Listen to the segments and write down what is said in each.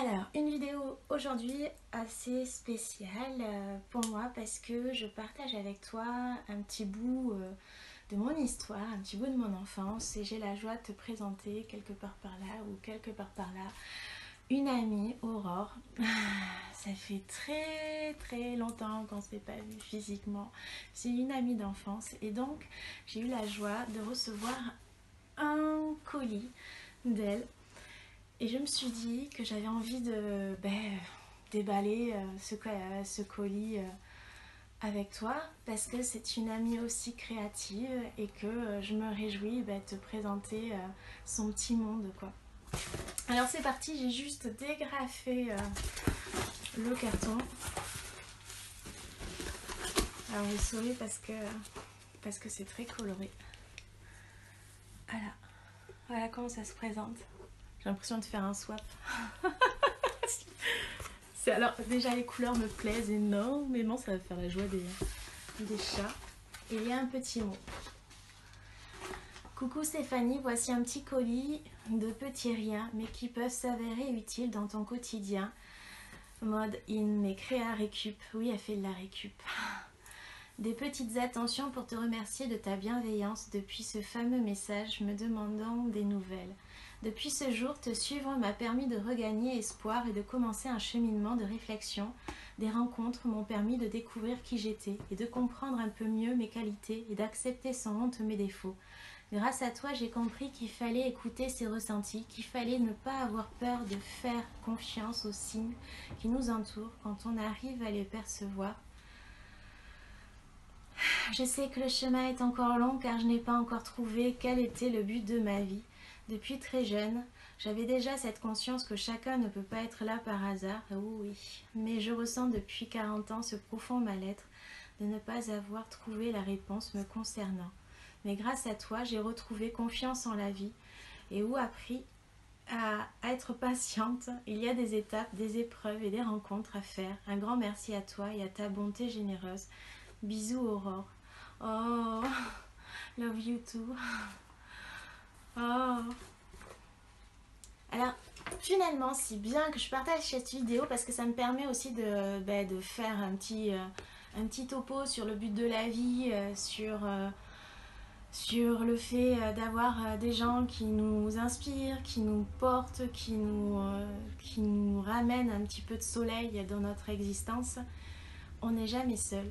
Alors, une vidéo aujourd'hui assez spéciale pour moi parce que je partage avec toi un petit bout de mon histoire, un petit bout de mon enfance et j'ai la joie de te présenter quelque part par là ou quelque part par là une amie, Aurore. Ça fait très longtemps qu'on ne s'est pas vu physiquement. C'est une amie d'enfance et donc j'ai eu la joie de recevoir un colis d'elle. Et je me suis dit que j'avais envie de déballer ce colis avec toi parce que c'est une amie aussi créative et que je me réjouis de te présenter son petit monde quoi. Alors c'est parti, j'ai juste dégrafé le carton. Alors je souris parce que c'est très coloré. Voilà comment ça se présente. J'ai l'impression de faire un swap. Alors déjà les couleurs me plaisent énormément, ça va faire la joie des chats. Et il y a un petit mot. Coucou Stéphanie, voici un petit colis de petits riens, mais qui peuvent s'avérer utiles dans ton quotidien. Mode in, mais créa récup. Oui, elle fait de la récup. Des petites attentions pour te remercier de ta bienveillance depuis ce fameux message me demandant des nouvelles. Depuis ce jour, te suivre m'a permis de regagner espoir et de commencer un cheminement de réflexion. Des rencontres m'ont permis de découvrir qui j'étais et de comprendre un peu mieux mes qualités et d'accepter sans honte mes défauts. Grâce à toi, j'ai compris qu'il fallait écouter ses ressentis, qu'il fallait ne pas avoir peur de faire confiance aux signes qui nous entourent quand on arrive à les percevoir. Je sais que le chemin est encore long car je n'ai pas encore trouvé quel était le but de ma vie. Depuis très jeune, j'avais déjà cette conscience que chacun ne peut pas être là par hasard, oui, mais je ressens depuis 40 ans ce profond mal-être de ne pas avoir trouvé la réponse me concernant. Mais grâce à toi, j'ai retrouvé confiance en la vie et appris à être patiente. Il y a des étapes, des épreuves et des rencontres à faire. Un grand merci à toi et à ta bonté généreuse. Bisous Aurore. Oh, love you too. Oh. Alors, finalement, c'est bien que je partage cette vidéo parce que ça me permet aussi de faire un petit topo sur le but de la vie, sur le fait d'avoir des gens qui nous inspirent, qui nous portent, qui nous ramènent un petit peu de soleil dans notre existence. On n'est jamais seul.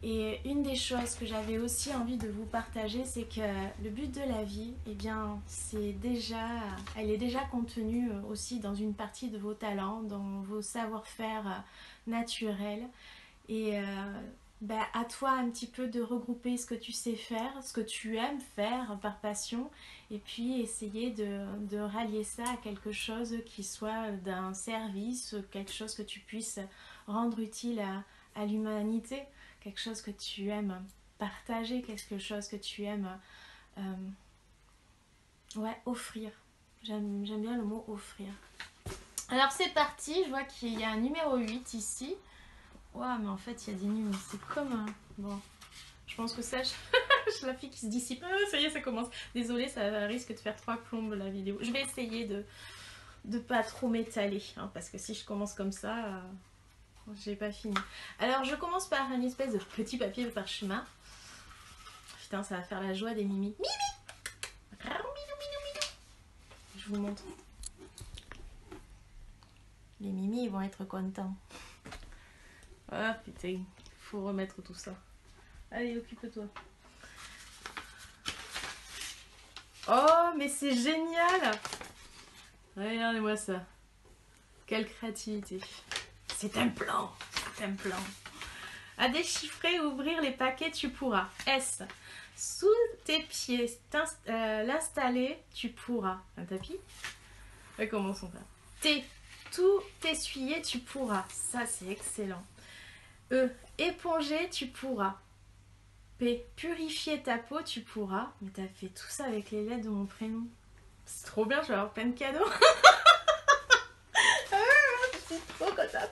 Et une des choses que j'avais aussi envie de vous partager, c'est que le but de la vie, eh bien, elle est déjà contenue aussi dans une partie de vos talents, dans vos savoir-faire naturels. Et à toi un petit peu de regrouper ce que tu sais faire, ce que tu aimes faire par passion, et puis essayer de rallier ça à quelque chose qui soit d'un service, quelque chose que tu puisses rendre utile à l'humanité. Quelque chose que tu aimes partager, quelque chose que tu aimes offrir. J'aime bien le mot offrir. Alors c'est parti, je vois qu'il y a un numéro 8 ici. Ouah, mais en fait il y a des numéros, c'est comme un... Bon, je pense que ça, je la fille qui se dissipe. Ah, ça y est, ça commence. Désolée, ça risque de faire 3 plombes la vidéo. Je vais essayer de pas trop m'étaler, hein, parce que si je commence comme ça... j'ai pas fini. Alors je commence par une espèce de petit papier de parchemin. Putain, ça va faire la joie des Mimi. Mimi. Je vous montre. Les Mimi, ils vont être contents. Ah putain, faut remettre tout ça. Allez, occupe-toi. Oh, mais c'est génial! Regardez-moi ça. Quelle créativité. C'est un plan. Un plan. À déchiffrer, ouvrir les paquets, tu pourras. S. Sous tes pieds, l'installer, tu pourras. Un tapis. Et commençons ça. T. Tout essuyer, tu pourras. Ça, c'est excellent. E. Éponger, tu pourras. P. Purifier ta peau, tu pourras. Mais t'as fait tout ça avec les lettres de mon prénom. C'est trop bien, je vais avoir plein de cadeaux. C'est trop comme ça.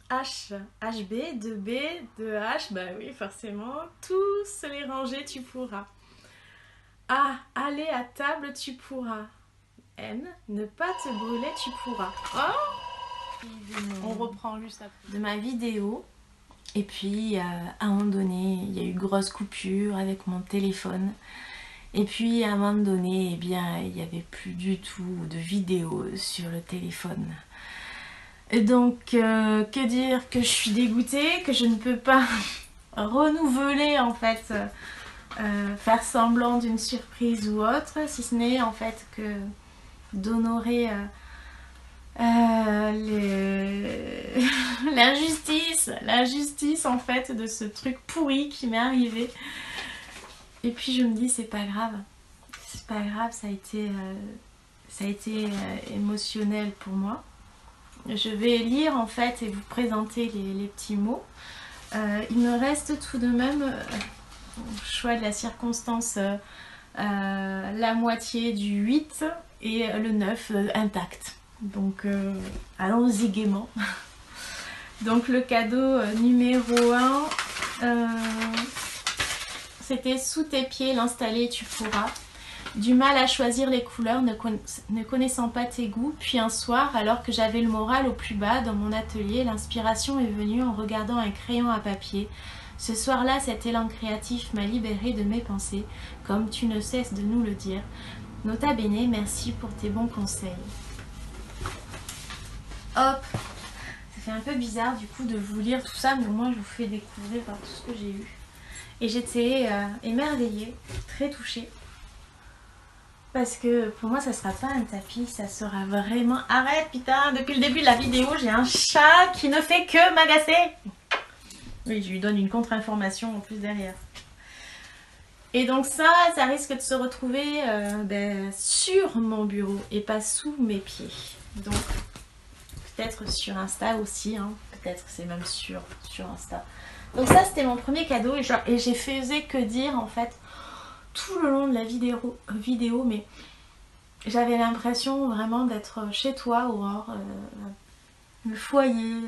H, HB, 2B, 2H, bah oui, forcément. Tous les ranger, tu pourras. A, aller à table, tu pourras. N. Ne pas te brûler, tu pourras. Oh, On reprend juste après. de ma vidéo. Et puis, à un moment donné, il y a eu grosse coupure avec mon téléphone. Et puis, à un moment donné, eh bien, il n'y avait plus du tout de vidéo sur le téléphone. Et donc, que dire que je suis dégoûtée, que je ne peux pas renouveler, en fait, faire semblant d'une surprise ou autre, si ce n'est, en fait, que d'honorer l'injustice, en fait, de ce truc pourri qui m'est arrivé. Et puis, je me dis, c'est pas grave. C'est pas grave, ça a été émotionnel pour moi. Je vais lire en fait et vous présenter les petits mots. Il me reste tout de même, au choix de la circonstance, la moitié du 8 et le 9 intact. Donc allons-y gaiement. Donc le cadeau numéro 1, c'était sous tes pieds, l'installer tu pourras. Du mal à choisir les couleurs, ne connaissant pas tes goûts. Puis un soir, alors que j'avais le moral au plus bas dans mon atelier, l'inspiration est venue en regardant un crayon à papier. Ce soir-là, cet élan créatif m'a libérée de mes pensées, comme tu ne cesses de nous le dire. Nota bene, merci pour tes bons conseils. Hop, ça fait un peu bizarre du coup de vous lire tout ça, mais au moins je vous fais découvrir tout ce que j'ai eu. Et j'étais émerveillée, très touchée. Parce que pour moi ça sera pas un tapis, ça sera vraiment... Arrête putain, depuis le début de la vidéo j'ai un chat qui ne fait que m'agacer. Oui, je lui donne une contre-information en plus derrière. Et donc ça risque de se retrouver sur mon bureau et pas sous mes pieds. Donc peut-être sur Insta aussi, hein. Peut-être c'est même sur Insta. Donc ça c'était mon premier cadeau et j'ai faisais que dire en fait tout le long de la vidéo, mais j'avais l'impression vraiment d'être chez toi, Aurore. Le foyer,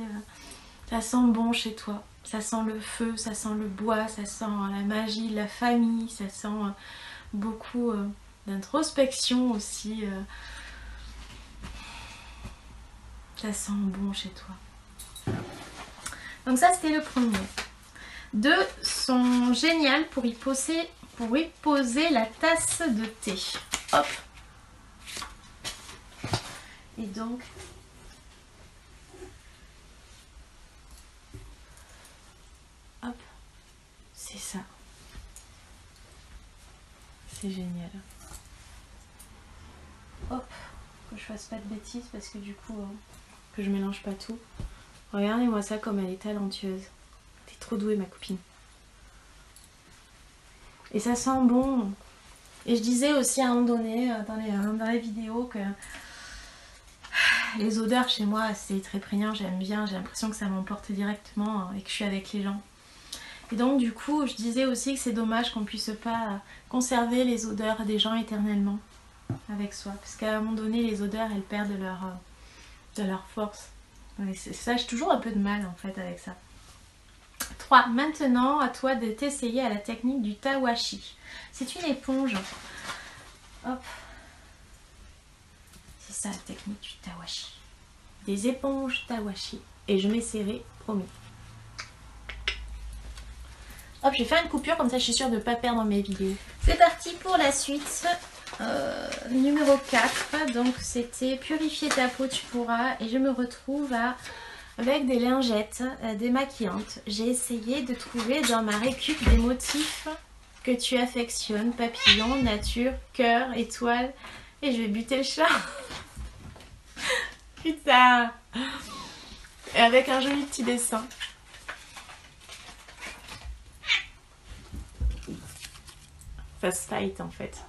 ça sent bon chez toi. Ça sent le feu, ça sent le bois, ça sent la magie de la famille, ça sent beaucoup d'introspection aussi. Ça sent bon chez toi. Donc ça c'était le premier. 2 sont géniales pour y poser la tasse de thé. Hop. Et donc, hop, c'est ça. C'est génial. Hop, que je fasse pas de bêtises parce que du coup, que je mélange pas tout. Regardez-moi ça comme elle est talentueuse. T'es trop douée ma copine. Et ça sent bon. Et je disais aussi à un moment donné dans les vidéos que les odeurs chez moi c'est très prégnant, j'aime bien, j'ai l'impression que ça m'emporte directement et que je suis avec les gens. Et donc du coup je disais aussi que c'est dommage qu'on puisse pas conserver les odeurs des gens éternellement avec soi. Parce qu'à un moment donné les odeurs elles perdent de leur force. Et ça j'ai toujours un peu de mal en fait avec ça. 3. Maintenant, à toi de t'essayer à la technique du tawashi. C'est une éponge. Hop. C'est ça la technique du tawashi. Des éponges tawashi. Et je m'essaierai, promis. Hop, je vais faire une coupure, comme ça je suis sûre de ne pas perdre mes vidéos. C'est parti pour la suite. Numéro 4. Donc c'était purifier ta peau, tu pourras. Et je me retrouve avec des lingettes démaquillantes. J'ai essayé de trouver dans ma récup des motifs que tu affectionnes. Papillon, nature, cœur, étoile. Et je vais buter le chat. Putain. Et avec un joli petit dessin. Fast fight en fait.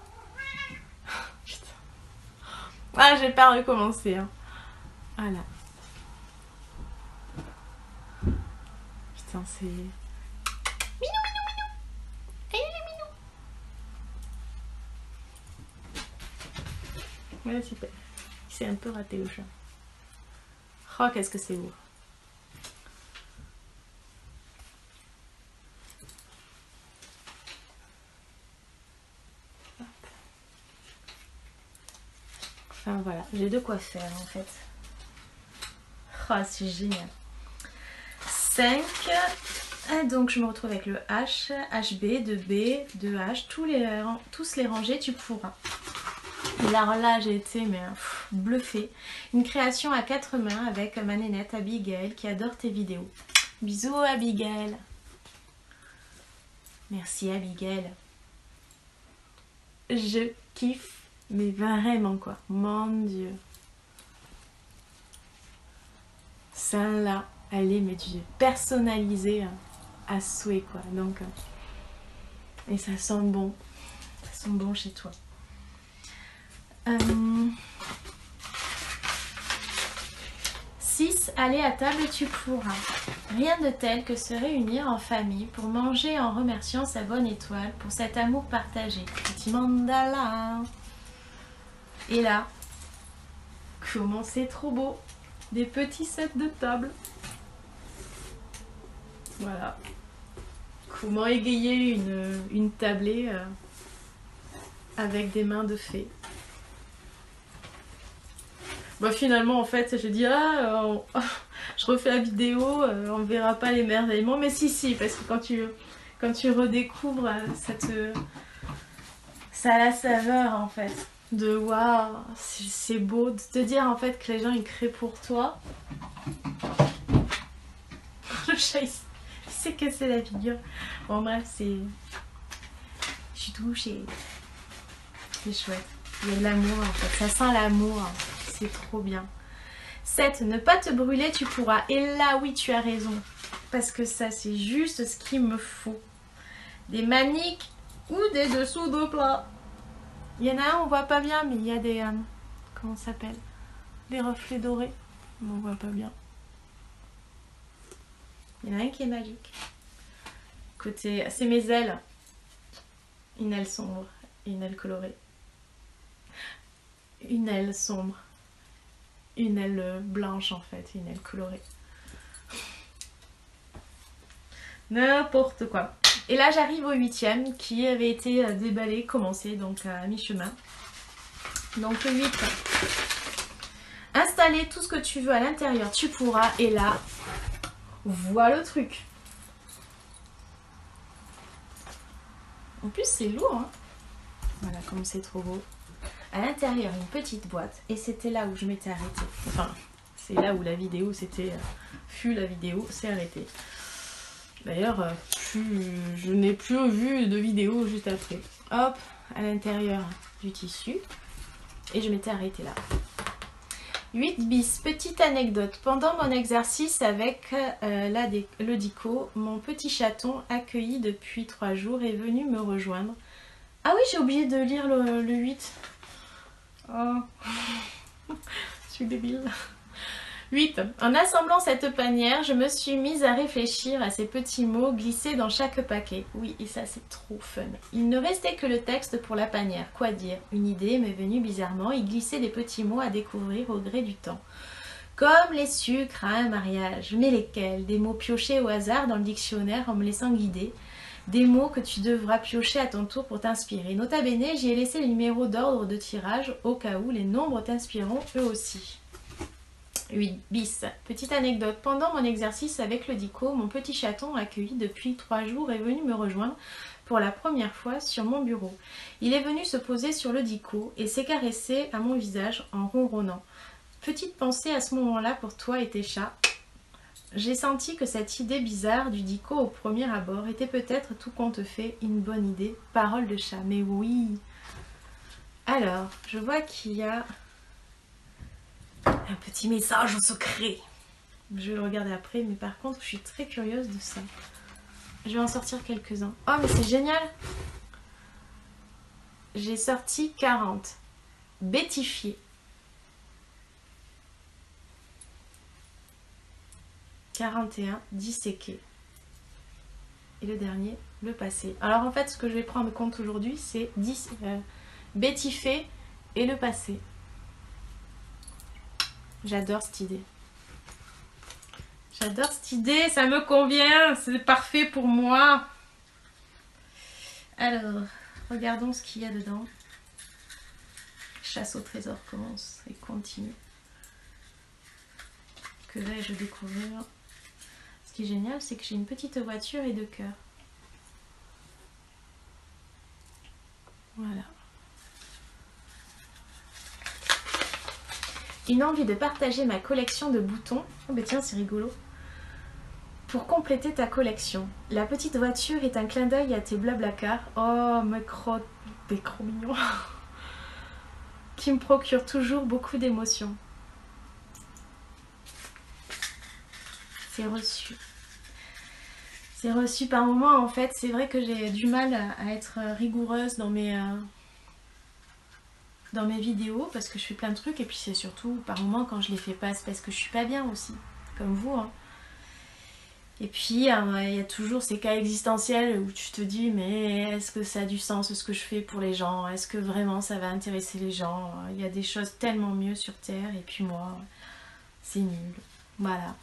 Putain. Ah, j'ai pas recommencé. Hein. Voilà. Putain, c'est... Minou, minou, minou. Et il est minou. Ouais, super. Il s'est un peu raté le chat. Oh, qu'est-ce que c'est beau. Enfin voilà, j'ai de quoi faire en fait. Oh, c'est génial. 5. Donc je me retrouve avec le H, HB, 2B, 2H, tous les ranger, tu pourras. Et alors là, j'ai été bluffée. Une création à 4 mains avec ma nénette Abigail qui adore tes vidéos. Bisous Abigail. Merci Abigail. Je kiffe, mais vraiment quoi. Mon Dieu. Celle-là, elle est, mais Dieu, personnalisée à souhait quoi. Donc, et ça sent bon. Ça sent bon chez toi. 6. Aller à table tu pourras. Rien de tel que se réunir en famille pour manger en remerciant sa bonne étoile pour cet amour partagé. Petit mandala. Et là, comment c'est trop beau. Des petits sets de table. Voilà. Comment égayer une tablée avec des mains de fée. Bah finalement en fait je dis je refais la vidéo, on verra pas l'émerveillement, mais si parce que quand tu redécouvres ça a la saveur en fait de waouh, c'est beau de te dire en fait que les gens ils créent pour toi. Le chat il s'est cassé la figure. Bon bref, je suis touchée. C'est chouette. Il y a de l'amour en fait, ça sent l'amour. C'est trop bien. 7. Ne pas te brûler, tu pourras. Et là, oui, tu as raison. Parce que ça, c'est juste ce qu'il me faut. Des maniques ou des dessous de plat. Il y en a un, on voit pas bien, mais il y a des... comment ça s'appelle? Des reflets dorés. On voit pas bien. Il y en a un qui est magique. Côté... C'est mes ailes. Une aile sombre et une aile colorée. Une aile sombre. Une aile blanche en fait, une aile colorée. N'importe quoi. Et là j'arrive au 8e qui avait été déballé, commencé donc à mi-chemin. Donc le 8. Installer tout ce que tu veux à l'intérieur, tu pourras. Et là, voilà le truc. En plus c'est lourd. Hein. Voilà comme c'est trop beau. À l'intérieur une petite boîte et c'était là où je m'étais arrêtée. Enfin, c'est là où la vidéo la vidéo s'est arrêtée. D'ailleurs, je n'ai plus vu de vidéo juste après. Hop, à l'intérieur du tissu et je m'étais arrêtée là. 8 bis, petite anecdote. Pendant mon exercice avec le dico, mon petit chaton accueilli depuis 3 jours est venu me rejoindre. Ah oui, j'ai oublié de lire le 8. Oh, je suis débile. 8. En assemblant cette panière, je me suis mise à réfléchir à ces petits mots glissés dans chaque paquet. Oui, et ça c'est trop fun. Il ne restait que le texte pour la panière. Quoi dire? Une idée m'est venue bizarrement et glisser des petits mots à découvrir au gré du temps. Comme les sucres à un mariage. Mais lesquels? Des mots piochés au hasard dans le dictionnaire en me laissant guider. Des mots que tu devras piocher à ton tour pour t'inspirer. Nota bene, j'y ai laissé le numéro d'ordre de tirage au cas où les nombres t'inspireront eux aussi. 8 bis. Petite anecdote. Pendant mon exercice avec le dico, mon petit chaton accueilli depuis 3 jours est venu me rejoindre pour la première fois sur mon bureau. Il est venu se poser sur le dico et s'est caressé à mon visage en ronronnant. Petite pensée à ce moment-là pour toi et tes chats. J'ai senti que cette idée bizarre du dico au premier abord était peut-être tout compte fait une bonne idée. Parole de chat, mais oui. Alors, je vois qu'il y a un petit message en secret. Je vais le regarder après, mais par contre, je suis très curieuse de ça. Je vais en sortir quelques-uns. Oh, mais c'est génial! J'ai sorti 40. Bêtifié. 41, disséqué. Et le dernier, le passé. Alors en fait, ce que je vais prendre compte aujourd'hui, c'est bêtifé et le passé. J'adore cette idée. J'adore cette idée, ça me convient, c'est parfait pour moi. Alors, regardons ce qu'il y a dedans. chasse au trésor commence et continue. Que vais-je découvrir? Ce qui est génial, c'est que j'ai une petite voiture et 2 cœurs. Voilà. Une envie de partager ma collection de boutons. Oh bah tiens, c'est rigolo. Pour compléter ta collection, la petite voiture est un clin d'œil à tes blablacars. Oh, mes crottes, des gros mignons. Qui me procure toujours beaucoup d'émotions. C'est reçu. C'est reçu par moments, en fait. C'est vrai que j'ai du mal à être rigoureuse dans mes vidéos parce que je fais plein de trucs. Et puis c'est surtout par moments quand je les fais pas, c'est parce que je suis pas bien aussi. Comme vous, hein. Et puis il y a toujours ces cas existentiels où tu te dis mais est-ce que ça a du sens ce que je fais pour les gens? Est-ce que vraiment ça va intéresser les gens? Il y a des choses tellement mieux sur Terre et puis moi, c'est nul. Voilà.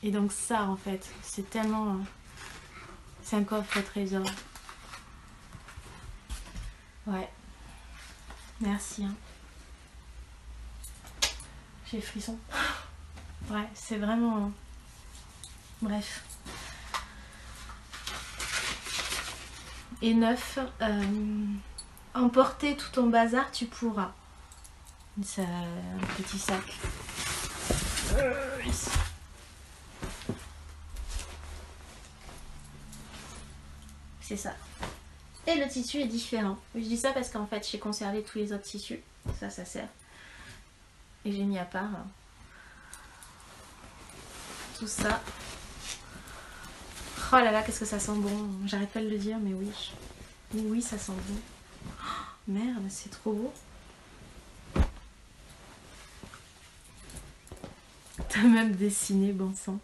Et donc ça en fait, c'est tellement... c'est un coffre au trésor. Ouais. Merci. Hein. J'ai frisson. Ouais, c'est vraiment... Bref. Et 9, emporter tout ton bazar, tu pourras. C'est un petit sac. Ici. C'est ça. Et le tissu est différent. Je dis ça parce qu'en fait, j'ai conservé tous les autres tissus. Ça sert. Et j'ai mis à part tout ça. Oh là là, qu'est-ce que ça sent bon. J'arrête pas de le dire, mais oui. Oui, ça sent bon. Oh, merde, c'est trop beau. T'as même dessiné, bon sang.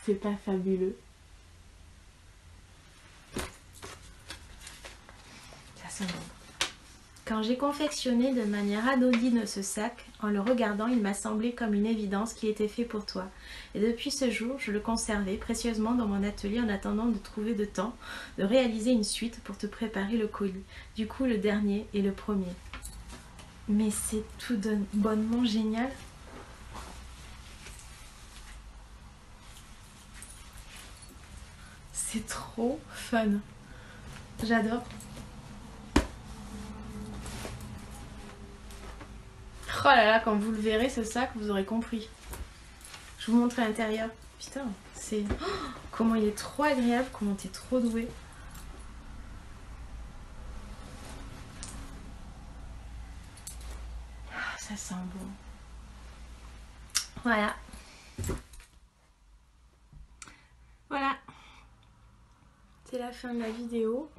C'est pas fabuleux. Ça sent bon. Quand j'ai confectionné de manière anodine ce sac, en le regardant, il m'a semblé comme une évidence qu'il était fait pour toi. Et depuis ce jour, je le conservais précieusement dans mon atelier en attendant de trouver le temps de réaliser une suite pour te préparer le colis. Du coup, le dernier et le premier. Mais c'est tout bonnement génial. C'est trop fun. J'adore. Oh là là, quand vous le verrez ce sac, vous aurez compris. Je vous montre l'intérieur. Putain, c'est... Oh, comment il est trop agréable, comment t'es trop doué. Ah, ça sent bon. Voilà. Voilà. C'est la fin de la vidéo.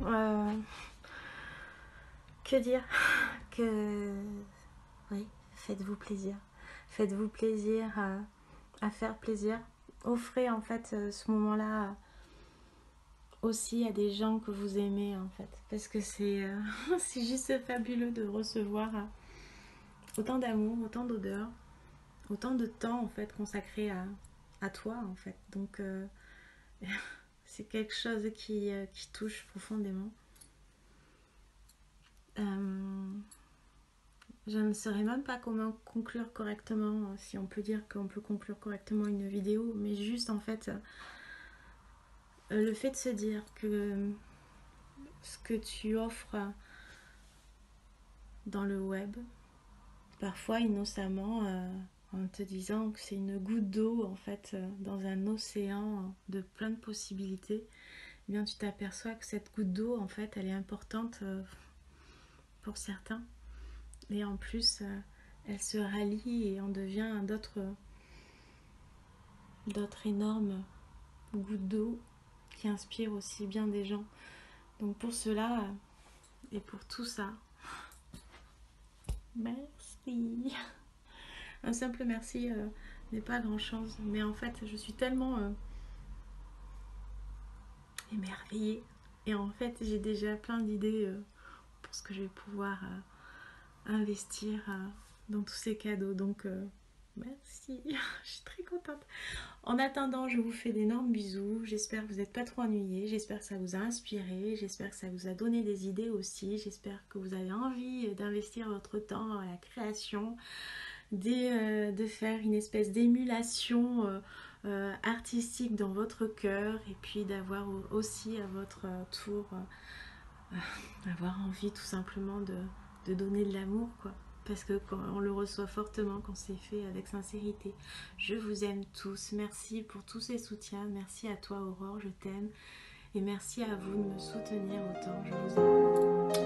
Que dire? Que... Oui, faites-vous plaisir. Faites-vous plaisir à faire plaisir. Offrez en fait ce moment-là aussi à des gens que vous aimez en fait. Parce que c'est c'est juste fabuleux de recevoir autant d'amour, autant d'odeur, autant de temps en fait consacré à toi en fait. Donc c'est quelque chose qui touche profondément. Je ne saurais même pas comment conclure correctement, si on peut dire qu'on peut conclure correctement une vidéo, mais juste en fait le fait de se dire que ce que tu offres dans le web, parfois innocemment, en te disant que c'est une goutte d'eau en fait dans un océan de plein de possibilités, eh bien tu t'aperçois que cette goutte d'eau en fait elle est importante pour certains. Et en plus, elle se rallie et on devient d'autres énormes gouttes d'eau qui inspirent aussi bien des gens. Donc pour cela et pour tout ça, merci. Un simple merci n'est pas grand-chose, mais en fait, je suis tellement émerveillée. Et en fait, j'ai déjà plein d'idées pour ce que je vais pouvoir investir dans tous ces cadeaux. Donc Merci, je suis très contente. En attendant, je vous fais d'énormes bisous. J'espère que vous n'êtes pas trop ennuyés. J'espère que ça vous a inspiré. J'espère que ça vous a donné des idées aussi. J'espère que vous avez envie d'investir votre temps à la création, de faire une espèce d'émulation artistique dans votre cœur et puis d'avoir aussi à votre tour avoir envie tout simplement de donner de l'amour, quoi. Parce que quand on le reçoit fortement quand c'est fait avec sincérité. Je vous aime tous. Merci pour tous ces soutiens. Merci à toi Aurore, je t'aime. Et merci à vous de me soutenir autant. Je vous aime.